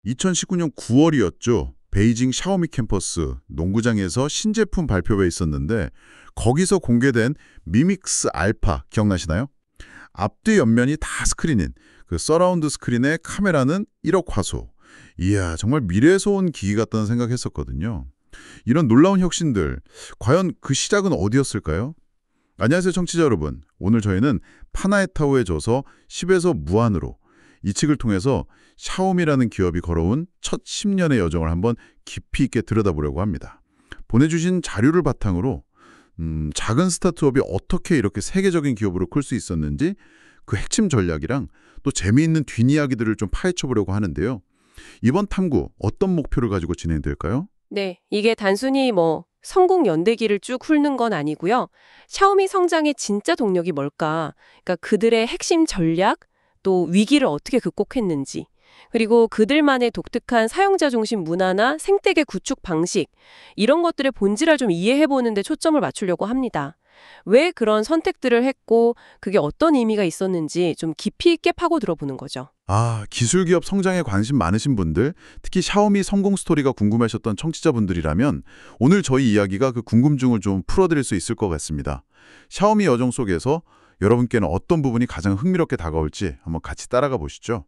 2019년 9월이었죠. 베이징 샤오미 캠퍼스 농구장에서 신제품 발표회 있었는데 거기서 공개된 미믹스 알파 기억나시나요? 앞뒤 옆면이 다 스크린인 그 서라운드 스크린의 카메라는 1억 화소. 이야, 정말 미래에서 온 기기 같다는 생각했었거든요. 이런 놀라운 혁신들, 과연 그 시작은 어디였을까요? 안녕하세요, 청취자 여러분. 오늘 저희는 파나에타오의 저서 10에서 무한으로 이 책을 통해서 샤오미라는 기업이 걸어온 첫 10년의 여정을 한번 깊이 있게 들여다보려고 합니다. 보내주신 자료를 바탕으로 작은 스타트업이 어떻게 이렇게 세계적인 기업으로 클 수 있었는지 그 핵심 전략이랑 또 재미있는 뒷이야기들을 좀 파헤쳐보려고 하는데요. 이번 탐구 어떤 목표를 가지고 진행될까요? 네, 이게 단순히 성공 연대기를 쭉 훑는 건 아니고요. 샤오미 성장의 진짜 동력이 뭘까? 그러니까 그들의 핵심 전략, 또 위기를 어떻게 극복했는지, 그리고 그들만의 독특한 사용자 중심 문화나 생태계 구축 방식, 이런 것들의 본질을 좀 이해해보는 데 초점을 맞추려고 합니다. 왜 그런 선택들을 했고 그게 어떤 의미가 있었는지 좀 깊이 있게 파고 들어보는 거죠. 기술 기업 성장에 관심 많으신 분들, 특히 샤오미 성공 스토리가 궁금하셨던 청취자분들이라면 오늘 저희 이야기가 그 궁금증을 좀 풀어드릴 수 있을 것 같습니다. 샤오미 여정 속에서 여러분께는 어떤 부분이 가장 흥미롭게 다가올지 한번 같이 따라가 보시죠.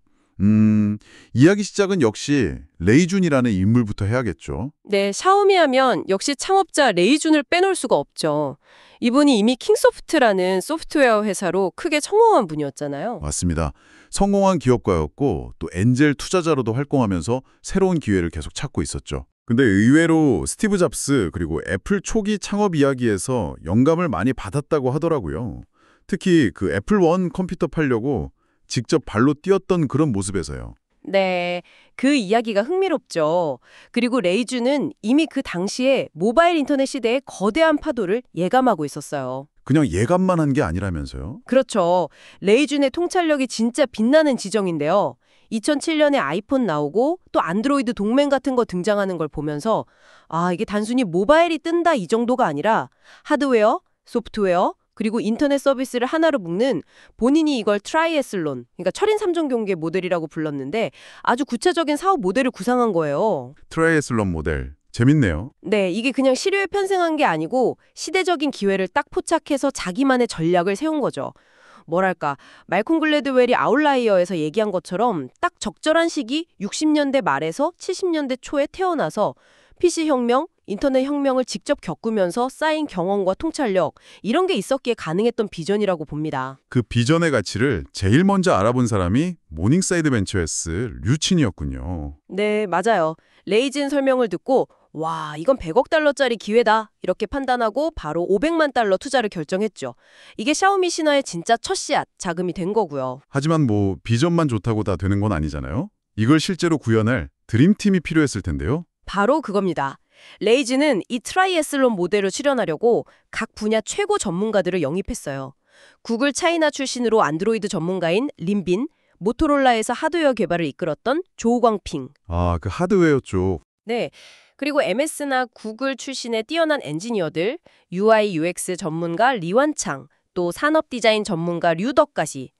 이야기 시작은 역시 레이준이라는 인물부터 해야겠죠. 네, 샤오미 하면 역시 창업자 레이준을 빼놓을 수가 없죠. 이분이 이미 킹소프트라는 소프트웨어 회사로 크게 성공한 분이었잖아요. 맞습니다. 성공한 기업가였고 또 엔젤 투자자로도 활동하면서 새로운 기회를 계속 찾고 있었죠. 근데 의외로 스티브 잡스 그리고 애플 초기 창업 이야기에서 영감을 많이 받았다고 하더라고요. 특히 그 애플 원 컴퓨터 팔려고 직접 발로 뛰었던 그런 모습에서요. 네, 그 이야기가 흥미롭죠. 그리고 레이준은 이미 그 당시에 모바일 인터넷 시대의 거대한 파도를 예감하고 있었어요. 그냥 예감만 한 게 아니라면서요? 그렇죠. 레이준의 통찰력이 진짜 빛나는 지정인데요. 2007년에 아이폰 나오고 또 안드로이드 동맹 같은 거 등장하는 걸 보면서 이게 단순히 모바일이 뜬다 이 정도가 아니라 하드웨어, 소프트웨어, 그리고 인터넷 서비스를 하나로 묶는 본인이 이걸 트라이애슬론, 그러니까 철인 3종 경기의 모델이라고 불렀는데 아주 구체적인 사업 모델을 구상한 거예요. 트라이애슬론 모델. 재밌네요. 네, 이게 그냥 시류에 편승한 게 아니고 시대적인 기회를 딱 포착해서 자기만의 전략을 세운 거죠. 뭐랄까, 말콤 글래드웰이 아웃라이어에서 얘기한 것처럼 딱 적절한 시기 60년대 말에서 70년대 초에 태어나서 PC혁명, 인터넷 혁명을 직접 겪으면서 쌓인 경험과 통찰력, 이런 게 있었기에 가능했던 비전이라고 봅니다. 그 비전의 가치를 제일 먼저 알아본 사람이 모닝사이드 벤처스 류친이었군요. 네, 맞아요. 레이진 설명을 듣고 와, 이건 100억 달러짜리 기회다 이렇게 판단하고 바로 500만 달러 투자를 결정했죠. 이게 샤오미 신화의 진짜 첫 씨앗, 자금이 된 거고요. 하지만 비전만 좋다고 다 되는 건 아니잖아요. 이걸 실제로 구현할 드림팀이 필요했을 텐데요. 바로 그겁니다. 레이즈는 이 트라이애슬론 모델을 실현하려고 각 분야 최고 전문가들을 영입했어요. 구글 차이나 출신으로 안드로이드 전문가인 림빈, 모토롤라에서 하드웨어 개발을 이끌었던 조광핑. 그 하드웨어 쪽. 네, 그리고 MS나 구글 출신의 뛰어난 엔지니어들, UI, UX 전문가 리완창, 또 산업 디자인 전문가 류덕까지.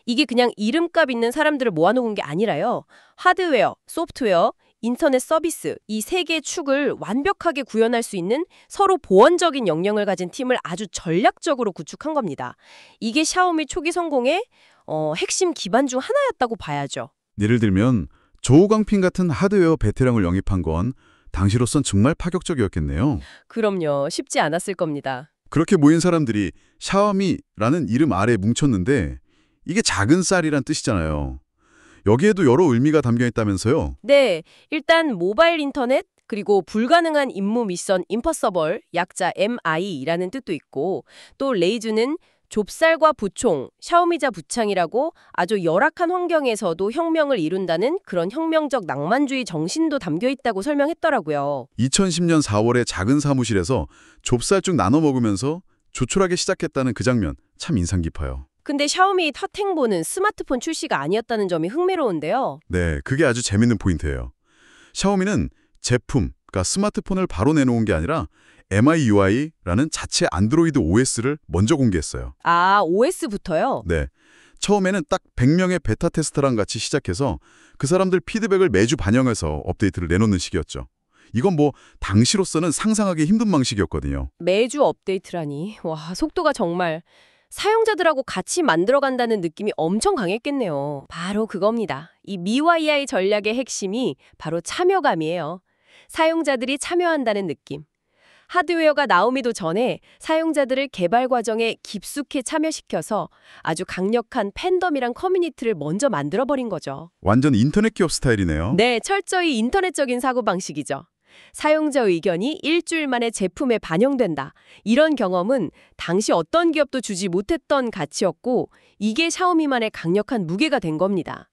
이게 그냥 이름값 있는 사람들을 모아놓은 게 아니라요. 하드웨어, 소프트웨어, 인터넷 서비스, 이 세 개의 축을 완벽하게 구현할 수 있는 서로 보완적인 역량을 가진 팀을 아주 전략적으로 구축한 겁니다. 이게 샤오미 초기 성공의 핵심 기반 중 하나였다고 봐야죠. 예를 들면 조우광핀 같은 하드웨어 베테랑을 영입한 건 당시로선 정말 파격적이었겠네요. 그럼요. 쉽지 않았을 겁니다. 그렇게 모인 사람들이 샤오미라는 이름 아래에 뭉쳤는데 이게 작은 쌀이란 뜻이잖아요. 여기에도 여러 의미가 담겨 있다면서요? 네, 일단 모바일 인터넷, 그리고 불가능한 임무 미션 임퍼서벌, 약자 MI라는 뜻도 있고, 또 레이즈는 좁쌀과 부총, 샤오미자 부창이라고 아주 열악한 환경에서도 혁명을 이룬다는 그런 혁명적 낭만주의 정신도 담겨 있다고 설명했더라고요. 2010년 4월에 작은 사무실에서 좁쌀죽 나눠 먹으면서 조촐하게 시작했다는 그 장면 참 인상 깊어요. 근데 샤오미 첫 행보는 스마트폰 출시가 아니었다는 점이 흥미로운데요. 네, 그게 아주 재밌는 포인트예요. 샤오미는 제품, 그러니까 스마트폰을 바로 내놓은 게 아니라 MIUI라는 자체 안드로이드 OS를 먼저 공개했어요. OS부터요? 네, 처음에는 딱 100명의 베타 테스터랑 같이 시작해서 그 사람들 피드백을 매주 반영해서 업데이트를 내놓는 식이었죠. 이건 뭐 당시로서는 상상하기 힘든 방식이었거든요. 매주 업데이트라니. 와, 속도가 정말 사용자들하고 같이 만들어간다는 느낌이 엄청 강했겠네요. 바로 그겁니다. 이 MIUI 전략의 핵심이 바로 참여감이에요. 사용자들이 참여한다는 느낌. 하드웨어가 나오기도 전에 사용자들을 개발 과정에 깊숙이 참여시켜서 아주 강력한 팬덤이랑 커뮤니티를 먼저 만들어버린 거죠. 완전 인터넷 기업 스타일이네요. 네, 철저히 인터넷적인 사고방식이죠. 사용자 의견이 일주일 만에 제품에 반영된다. 이런 경험은 당시 어떤 기업도 주지 못했던 가치였고 이게 샤오미만의 강력한 무게가 된 겁니다.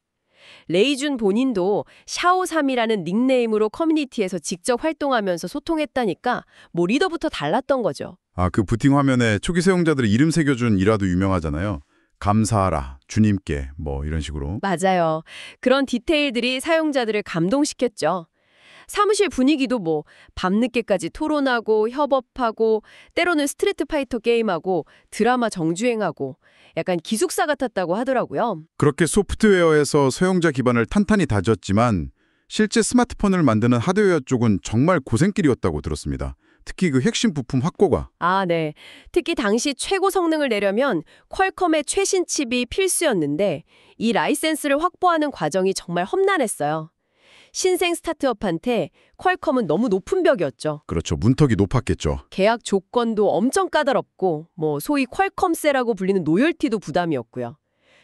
레이준 본인도 샤오3이라는 닉네임으로 커뮤니티에서 직접 활동하면서 소통했다니까 뭐 리더부터 달랐던 거죠. 그 부팅 화면에 초기 사용자들의 이름 새겨준 일화도 유명하잖아요. 감사하라, 주님께, 뭐 이런 식으로. 맞아요. 그런 디테일들이 사용자들을 감동시켰죠. 사무실 분위기도 뭐 밤늦게까지 토론하고 협업하고 때로는 스트리트 파이터 게임하고 드라마 정주행하고 약간 기숙사 같았다고 하더라고요. 그렇게 소프트웨어에서 사용자 기반을 탄탄히 다졌지만 실제 스마트폰을 만드는 하드웨어 쪽은 정말 고생길이었다고 들었습니다. 특히 그 핵심 부품 확보가. 네. 특히 당시 최고 성능을 내려면 퀄컴의 최신 칩이 필수였는데 이 라이센스를 확보하는 과정이 정말 험난했어요. 신생 스타트업한테 퀄컴은 너무 높은 벽이었죠. 그렇죠. 문턱이 높았겠죠. 계약 조건도 엄청 까다롭고 소위 퀄컴세라고 불리는 노열티도 부담이었고요.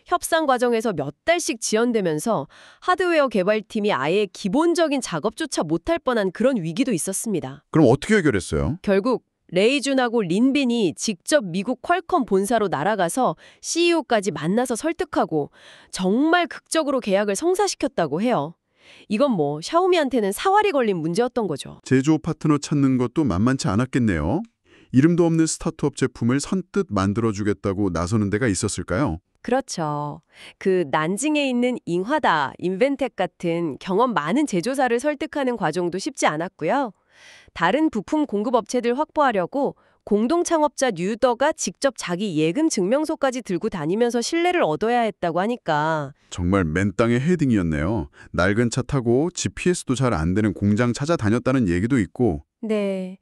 협상 과정에서 몇 달씩 지연되면서 하드웨어 개발팀이 아예 기본적인 작업조차 못할 뻔한 그런 위기도 있었습니다. 그럼 어떻게 해결했어요? 결국 레이준하고 린빈이 직접 미국 퀄컴 본사로 날아가서 CEO까지 만나서 설득하고 정말 극적으로 계약을 성사시켰다고 해요. 이건 샤오미한테는 사활이 걸린 문제였던 거죠. 제조업 파트너 찾는 것도 만만치 않았겠네요. 이름도 없는 스타트업 제품을 선뜻 만들어주겠다고 나서는 데가 있었을까요? 그렇죠. 그 난징에 있는 잉화다, 인벤텍 같은 경험 많은 제조사를 설득하는 과정도 쉽지 않았고요. 다른 부품 공급업체들 확보하려고 공동 창업자 뉴더가 직접 자기 예금 증명서까지 들고 다니면서 신뢰를 얻어야 했다고 하니까 정말 맨 땅의 헤딩이었네요. 낡은 차 타고 GPS도 잘 안 되는 공장 찾아다녔다는 얘기도 있고. 네.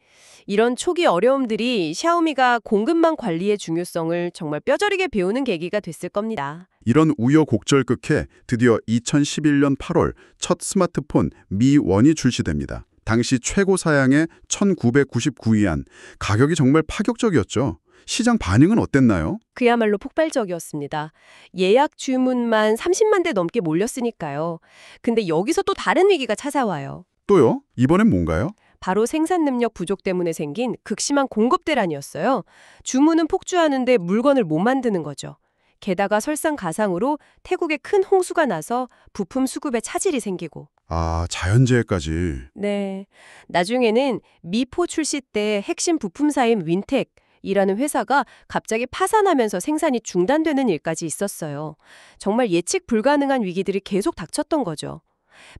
이런 초기 어려움들이 샤오미가 공급망 관리의 중요성을 정말 뼈저리게 배우는 계기가 됐을 겁니다. 이런 우여곡절 끝에 드디어 2011년 8월 첫 스마트폰 Mi-1이 출시됩니다. 당시 최고 사양의 1999위안, 가격이 정말 파격적이었죠. 시장 반응은 어땠나요? 그야말로 폭발적이었습니다. 예약 주문만 30만 대 넘게 몰렸으니까요. 근데 여기서 또 다른 위기가 찾아와요. 또요? 이번엔 뭔가요? 바로 생산 능력 부족 때문에 생긴 극심한 공급 대란이었어요. 주문은 폭주하는데 물건을 못 만드는 거죠. 게다가 설상가상으로 태국에 큰 홍수가 나서 부품 수급에 차질이 생기고. 자연재해까지. 네. 나중에는 미4 출시 때 핵심 부품사인 윈텍이라는 회사가 갑자기 파산하면서 생산이 중단되는 일까지 있었어요. 정말 예측 불가능한 위기들이 계속 닥쳤던 거죠.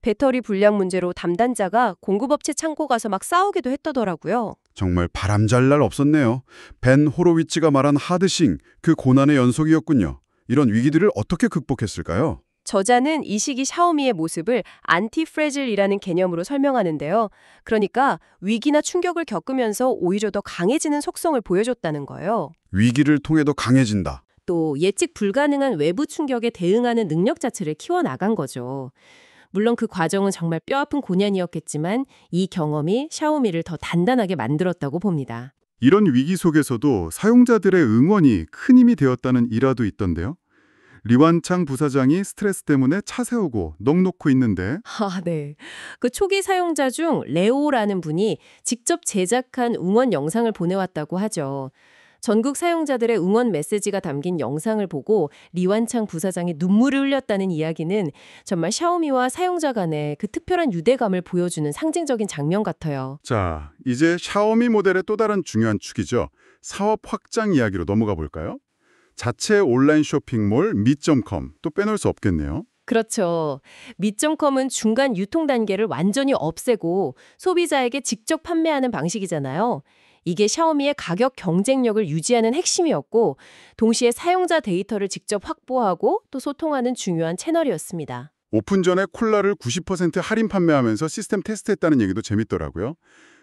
배터리 불량 문제로 담당자가 공급업체 창고 가서 막 싸우기도 했더라고요. 정말 바람잘 날 없었네요. 벤 호로위츠가 말한 하드싱, 그 고난의 연속이었군요. 이런 위기들을 어떻게 극복했을까요? 저자는 이 시기 샤오미의 모습을 안티프레질이라는 개념으로 설명하는데요. 그러니까 위기나 충격을 겪으면서 오히려 더 강해지는 속성을 보여줬다는 거예요. 위기를 통해 더 강해진다. 또 예측 불가능한 외부 충격에 대응하는 능력 자체를 키워나간 거죠. 물론 그 과정은 정말 뼈아픈 고난이었겠지만 이 경험이 샤오미를 더 단단하게 만들었다고 봅니다. 이런 위기 속에서도 사용자들의 응원이 큰 힘이 되었다는 일화도 있던데요. 리완창 부사장이 스트레스 때문에 차 세우고 넋 놓고 있는데 네. 그 초기 사용자 중 레오라는 분이 직접 제작한 응원 영상을 보내왔다고 하죠. 전국 사용자들의 응원 메시지가 담긴 영상을 보고 리완창 부사장이 눈물을 흘렸다는 이야기는 정말 샤오미와 사용자 간의 그 특별한 유대감을 보여주는 상징적인 장면 같아요. 자, 이제 샤오미 모델의 또 다른 중요한 축이죠. 사업 확장 이야기로 넘어가 볼까요? 자체 온라인 쇼핑몰 미.com 또 빼놓을 수 없겠네요. 그렇죠. 미.com은 중간 유통 단계를 완전히 없애고 소비자에게 직접 판매하는 방식이잖아요. 이게 샤오미의 가격 경쟁력을 유지하는 핵심이었고 동시에 사용자 데이터를 직접 확보하고 또 소통하는 중요한 채널이었습니다. 오픈 전에 콜라를 90% 할인 판매하면서 시스템 테스트했다는 얘기도 재밌더라고요.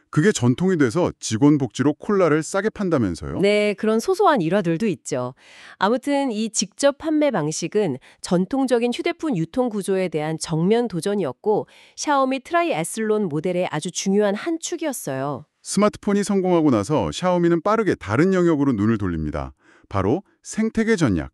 그게 전통이 돼서 직원 복지로 콜라를 싸게 판다면서요? 네, 그런 소소한 일화들도 있죠. 아무튼 이 직접 판매 방식은 전통적인 휴대폰 유통 구조에 대한 정면 도전이었고 샤오미 트라이애슬론 모델의 아주 중요한 한 축이었어요. 스마트폰이 성공하고 나서 샤오미는 빠르게 다른 영역으로 눈을 돌립니다. 바로 생태계 전략.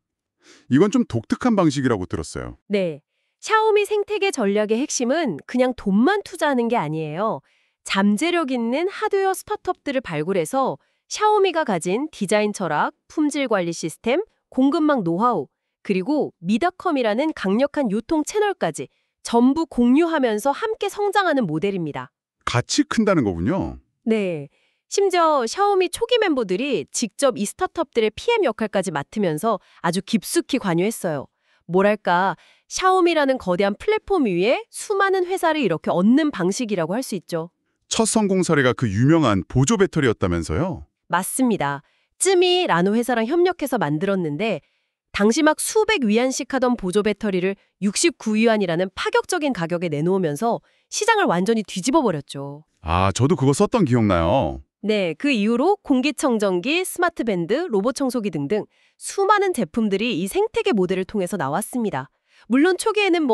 이건 좀 독특한 방식이라고 들었어요. 네, 샤오미 생태계 전략의 핵심은 그냥 돈만 투자하는 게 아니에요. 잠재력 있는 하드웨어 스타트업들을 발굴해서 샤오미가 가진 디자인 철학, 품질 관리 시스템, 공급망 노하우, 그리고 미더컴이라는 강력한 유통 채널까지 전부 공유하면서 함께 성장하는 모델입니다. 같이 큰다는 거군요. 네. 심지어 샤오미 초기 멤버들이 직접 이 스타트업들의 PM 역할까지 맡으면서 아주 깊숙이 관여했어요. 뭐랄까, 샤오미라는 거대한 플랫폼 위에 수많은 회사를 이렇게 얻는 방식이라고 할 수 있죠. 첫 성공 사례가 그 유명한 보조 배터리였다면서요? 맞습니다. 쯔미 라노 회사랑 협력해서 만들었는데 당시 막 수백 위안씩 하던 보조 배터리를 69위안이라는 파격적인 가격에 내놓으면서 시장을 완전히 뒤집어 버렸죠. 아, 저도 그거 썼던 기억나요. 네, 그 이후로 공기청정기, 스마트밴드, 로봇 청소기 등등 수많은 제품들이 이 생태계 모델을 통해서 나왔습니다. 물론 초기에는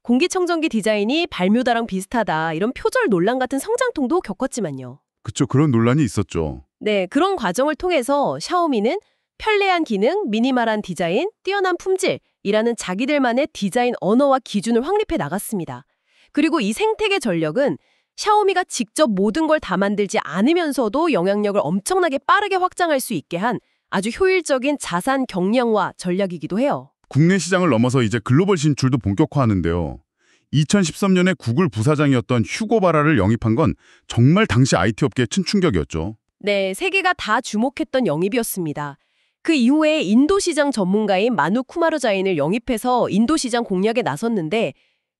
공기청정기 디자인이 발뮤다랑 비슷하다 이런 표절 논란 같은 성장통도 겪었지만요. 그쵸, 그런 논란이 있었죠. 네, 그런 과정을 통해서 샤오미는 편리한 기능, 미니멀한 디자인, 뛰어난 품질이라는 자기들만의 디자인 언어와 기준을 확립해 나갔습니다. 그리고 이 생태계 전력은 샤오미가 직접 모든 걸 다 만들지 않으면서도 영향력을 엄청나게 빠르게 확장할 수 있게 한 아주 효율적인 자산 경량화 전략이기도 해요. 국내 시장을 넘어서 이제 글로벌 진출도 본격화하는데요. 2013년에 구글 부사장이었던 휴고 바라를 영입한 건 정말 당시 IT 업계에 큰 충격이었죠. 네, 세계가 다 주목했던 영입이었습니다. 그 이후에 인도 시장 전문가인 마누 쿠마르자인을 영입해서 인도 시장 공략에 나섰는데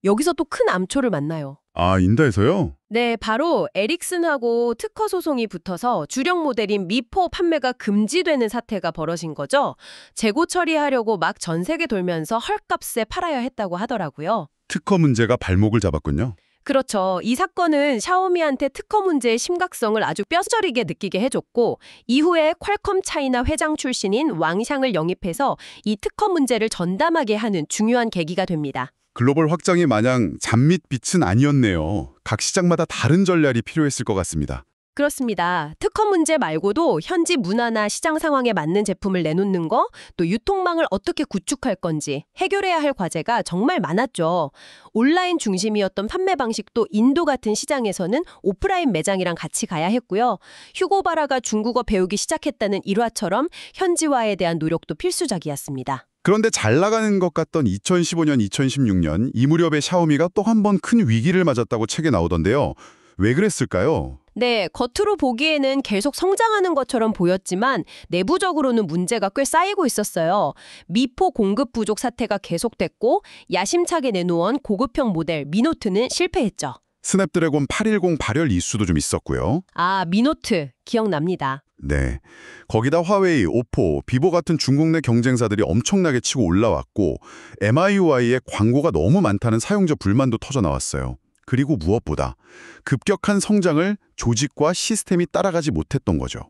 여기서 또 큰 암초를 만나요. 아, 인다에서요? 네, 바로 에릭슨하고 특허 소송이 붙어서 주력 모델인 미4 판매가 금지되는 사태가 벌어진 거죠. 재고 처리하려고 막 전 세계 돌면서 헐값에 팔아야 했다고 하더라고요. 특허 문제가 발목을 잡았군요. 그렇죠. 이 사건은 샤오미한테 특허 문제의 심각성을 아주 뼈저리게 느끼게 해줬고 이후에 퀄컴 차이나 회장 출신인 왕샹을 영입해서 이 특허 문제를 전담하게 하는 중요한 계기가 됩니다. 글로벌 확장이 마냥 잔밋빛은 아니었네요. 각 시장마다 다른 전략이 필요했을 것 같습니다. 그렇습니다. 특허 문제 말고도 현지 문화나 시장 상황에 맞는 제품을 내놓는 거, 또 유통망을 어떻게 구축할 건지 해결해야 할 과제가 정말 많았죠. 온라인 중심이었던 판매 방식도 인도 같은 시장에서는 오프라인 매장이랑 같이 가야 했고요. 휴고바라가 중국어 배우기 시작했다는 일화처럼 현지화에 대한 노력도 필수적이었습니다. 그런데 잘 나가는 것 같던 2015년, 2016년 이 무렵에 샤오미가 또 한 번 큰 위기를 맞았다고 책에 나오던데요. 왜 그랬을까요? 네, 겉으로 보기에는 계속 성장하는 것처럼 보였지만 내부적으로는 문제가 꽤 쌓이고 있었어요. 미4 공급 부족 사태가 계속됐고 야심차게 내놓은 고급형 모델 미노트는 실패했죠. 스냅드래곤 810 발열 이슈도 좀 있었고요. 아, 미노트 기억납니다. 네. 거기다 화웨이, 오포, 비보 같은 중국 내 경쟁사들이 엄청나게 치고 올라왔고 MIUI에 광고가 너무 많다는 사용자 불만도 터져나왔어요. 그리고 무엇보다 급격한 성장을 조직과 시스템이 따라가지 못했던 거죠.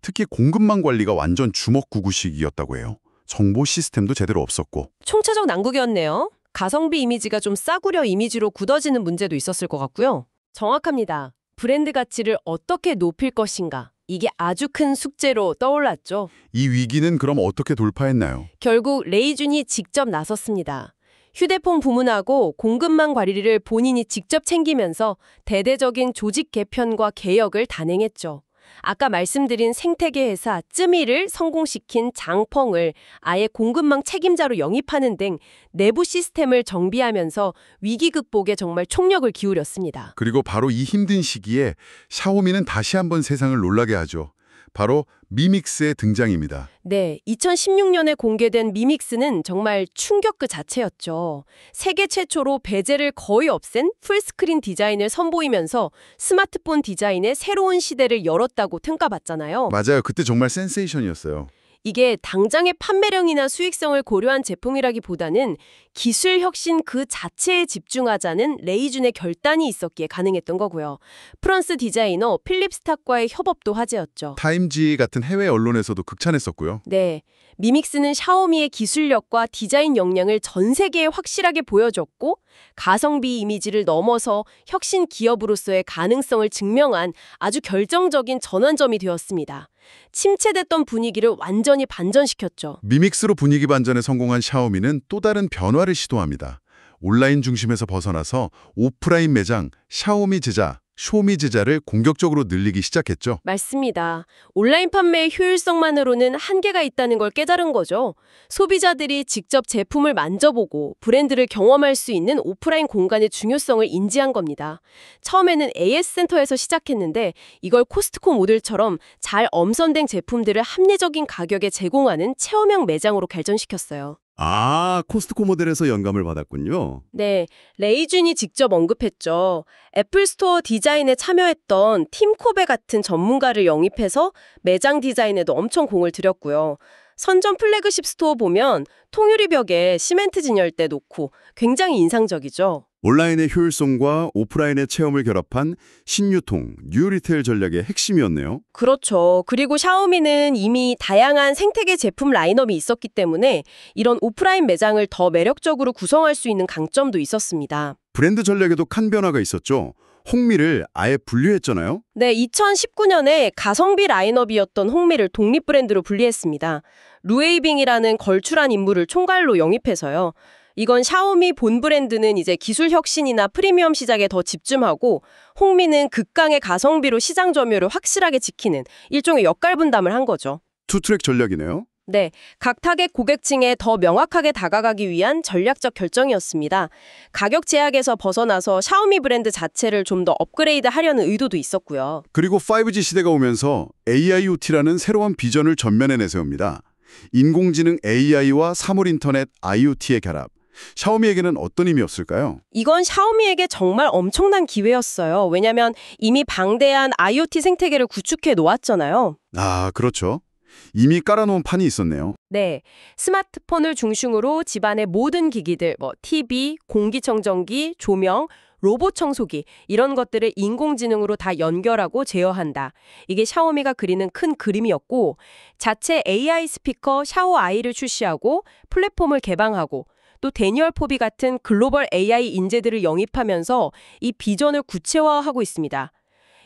특히 공급망 관리가 완전 주먹구구식이었다고 해요. 정보 시스템도 제대로 없었고. 총체적 난국이었네요. 가성비 이미지가 좀 싸구려 이미지로 굳어지는 문제도 있었을 것 같고요. 정확합니다. 브랜드 가치를 어떻게 높일 것인가. 이게 아주 큰 숙제로 떠올랐죠. 이 위기는 그럼 어떻게 돌파했나요? 결국 레이준이 직접 나섰습니다. 휴대폰 부문하고 공급망 관리를 본인이 직접 챙기면서 대대적인 조직 개편과 개혁을 단행했죠. 아까 말씀드린 생태계 회사 쯔미를 성공시킨 장펑을 아예 공급망 책임자로 영입하는 등 내부 시스템을 정비하면서 위기 극복에 정말 총력을 기울였습니다. 그리고 바로 이 힘든 시기에 샤오미는 다시 한번 세상을 놀라게 하죠. 바로 미믹스의 등장입니다. 네, 2016년에 공개된 미믹스는 정말 충격 그 자체였죠. 세계 최초로 베젤을 거의 없앤 풀스크린 디자인을 선보이면서 스마트폰 디자인의 새로운 시대를 열었다고 평가받잖아요. 맞아요. 그때 정말 센세이션이었어요. 이게 당장의 판매량이나 수익성을 고려한 제품이라기보다는 기술 혁신 그 자체에 집중하자는 레이준의 결단이 있었기에 가능했던 거고요. 프랑스 디자이너 필립 스탁과의 협업도 화제였죠. 타임지 같은 해외 언론에서도 극찬했었고요. 네, 미믹스는 샤오미의 기술력과 디자인 역량을 전 세계에 확실하게 보여줬고 가성비 이미지를 넘어서 혁신 기업으로서의 가능성을 증명한 아주 결정적인 전환점이 되었습니다. 침체됐던 분위기를 완전히 반전시켰죠. 미믹스로 분위기 반전에 성공한 샤오미는 또 다른 변화를 시도합니다. 온라인 중심에서 벗어나서 오프라인 매장, 샤오미 제자, 쇼미 제자를 공격적으로 늘리기 시작했죠. 맞습니다. 온라인 판매의 효율성만으로는 한계가 있다는 걸 깨달은 거죠. 소비자들이 직접 제품을 만져보고 브랜드를 경험할 수 있는 오프라인 공간의 중요성을 인지한 겁니다. 처음에는 AS 센터에서 시작했는데 이걸 코스트코 모델처럼 잘 엄선된 제품들을 합리적인 가격에 제공하는 체험형 매장으로 발전시켰어요. 아, 코스트코 모델에서 영감을 받았군요. 네, 레이준이 직접 언급했죠. 애플 스토어 디자인에 참여했던 팀 코베 같은 전문가를 영입해서 매장 디자인에도 엄청 공을 들였고요. 선전 플래그십 스토어 보면 통유리 벽에 시멘트 진열대 놓고 굉장히 인상적이죠. 온라인의 효율성과 오프라인의 체험을 결합한 신유통, 뉴 리테일 전략의 핵심이었네요. 그렇죠. 그리고 샤오미는 이미 다양한 생태계 제품 라인업이 있었기 때문에 이런 오프라인 매장을 더 매력적으로 구성할 수 있는 강점도 있었습니다. 브랜드 전략에도 큰 변화가 있었죠. 홍미를 아예 분류했잖아요. 네, 2019년에 가성비 라인업이었던 홍미를 독립 브랜드로 분리했습니다. 루에이빙이라는 걸출한 인물을 총괄로 영입해서요. 이건 샤오미 본 브랜드는 이제 기술 혁신이나 프리미엄 시장에 더 집중하고 홍미는 극강의 가성비로 시장 점유율을 확실하게 지키는 일종의 역할 분담을 한 거죠. 투트랙 전략이네요. 네, 각 타겟 고객층에 더 명확하게 다가가기 위한 전략적 결정이었습니다. 가격 제약에서 벗어나서 샤오미 브랜드 자체를 좀 더 업그레이드 하려는 의도도 있었고요. 그리고 5G 시대가 오면서 AIoT라는 새로운 비전을 전면에 내세웁니다. 인공지능 AI와 사물 인터넷 IoT의 결합. 샤오미에게는 어떤 의미였을까요? 이건 샤오미에게 정말 엄청난 기회였어요. 왜냐하면 이미 방대한 IoT 생태계를 구축해 놓았잖아요. 아, 그렇죠. 이미 깔아놓은 판이 있었네요. 네, 스마트폰을 중심으로 집안의 모든 기기들, TV, 공기청정기, 조명, 로봇 청소기 이런 것들을 인공지능으로 다 연결하고 제어한다. 이게 샤오미가 그리는 큰 그림이었고 자체 AI 스피커 샤오 아이를 출시하고 플랫폼을 개방하고 또 데니얼 포비 같은 글로벌 AI 인재들을 영입하면서 이 비전을 구체화하고 있습니다.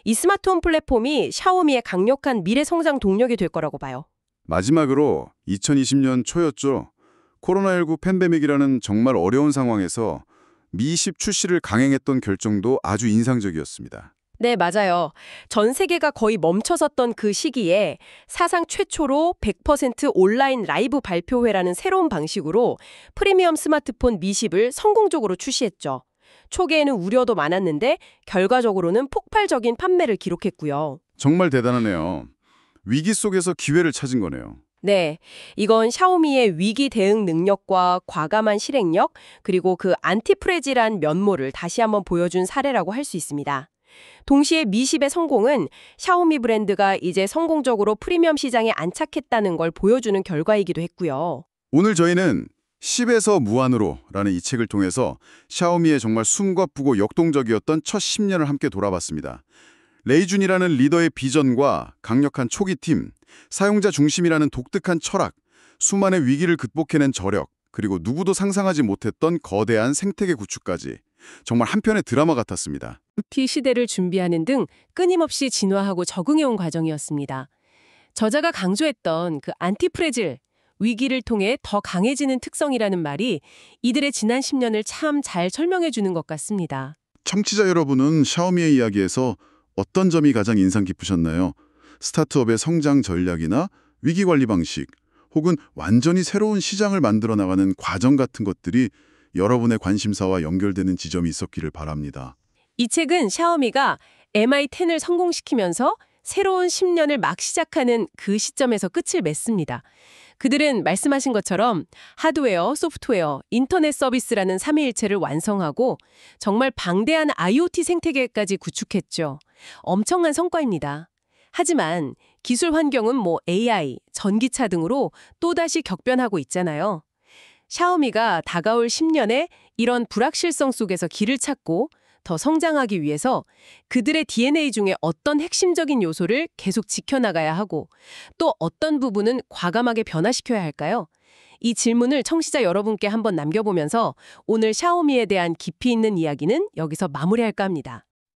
이 스마트홈 플랫폼이 샤오미의 강력한 미래 성장 동력이 될 거라고 봐요. 마지막으로 2020년 초였죠. 코로나19 팬데믹이라는 정말 어려운 상황에서 미10 출시를 강행했던 결정도 아주 인상적이었습니다. 네, 맞아요. 전 세계가 거의 멈춰섰던 그 시기에 사상 최초로 100% 온라인 라이브 발표회라는 새로운 방식으로 프리미엄 스마트폰 미10을 성공적으로 출시했죠. 초기에는 우려도 많았는데 결과적으로는 폭발적인 판매를 기록했고요. 정말 대단하네요. 위기 속에서 기회를 찾은 거네요. 네, 이건 샤오미의 위기 대응 능력과 과감한 실행력, 그리고 그 안티프레질한 면모를 다시 한번 보여준 사례라고 할 수 있습니다. 동시에 미10의 성공은 샤오미 브랜드가 이제 성공적으로 프리미엄 시장에 안착했다는 걸 보여주는 결과이기도 했고요. 오늘 저희는 10에서 무한으로라는 이 책을 통해서 샤오미의 정말 숨가쁘고 역동적이었던 첫 10년을 함께 돌아봤습니다. 레이준이라는 리더의 비전과 강력한 초기 팀, 사용자 중심이라는 독특한 철학, 수많은 위기를 극복해낸 저력, 그리고 누구도 상상하지 못했던 거대한 생태계 구축까지 정말 한편의 드라마 같았습니다. T 시대를 준비하는 등 끊임없이 진화하고 적응해온 과정이었습니다. 저자가 강조했던 그 안티프레질, 위기를 통해 더 강해지는 특성이라는 말이 이들의 지난 10년을 참 잘 설명해 주는 것 같습니다. 청취자 여러분은 샤오미의 이야기에서 어떤 점이 가장 인상 깊으셨나요? 스타트업의 성장 전략이나 위기 관리 방식, 혹은 완전히 새로운 시장을 만들어 나가는 과정 같은 것들이 여러분의 관심사와 연결되는 지점이 있었기를 바랍니다. 이 책은 샤오미가 MI10을 성공시키면서 새로운 10년을 막 시작하는 그 시점에서 끝을 맺습니다. 그들은 말씀하신 것처럼 하드웨어, 소프트웨어, 인터넷 서비스라는 삼위일체를 완성하고 정말 방대한 IoT 생태계까지 구축했죠. 엄청난 성과입니다. 하지만 기술 환경은 AI, 전기차 등으로 또다시 격변하고 있잖아요. 샤오미가 다가올 10년에 이런 불확실성 속에서 길을 찾고 더 성장하기 위해서 그들의 DNA 중에 어떤 핵심적인 요소를 계속 지켜나가야 하고 또 어떤 부분은 과감하게 변화시켜야 할까요? 이 질문을 청취자 여러분께 한번 남겨보면서 오늘 샤오미에 대한 깊이 있는 이야기는 여기서 마무리할까 합니다.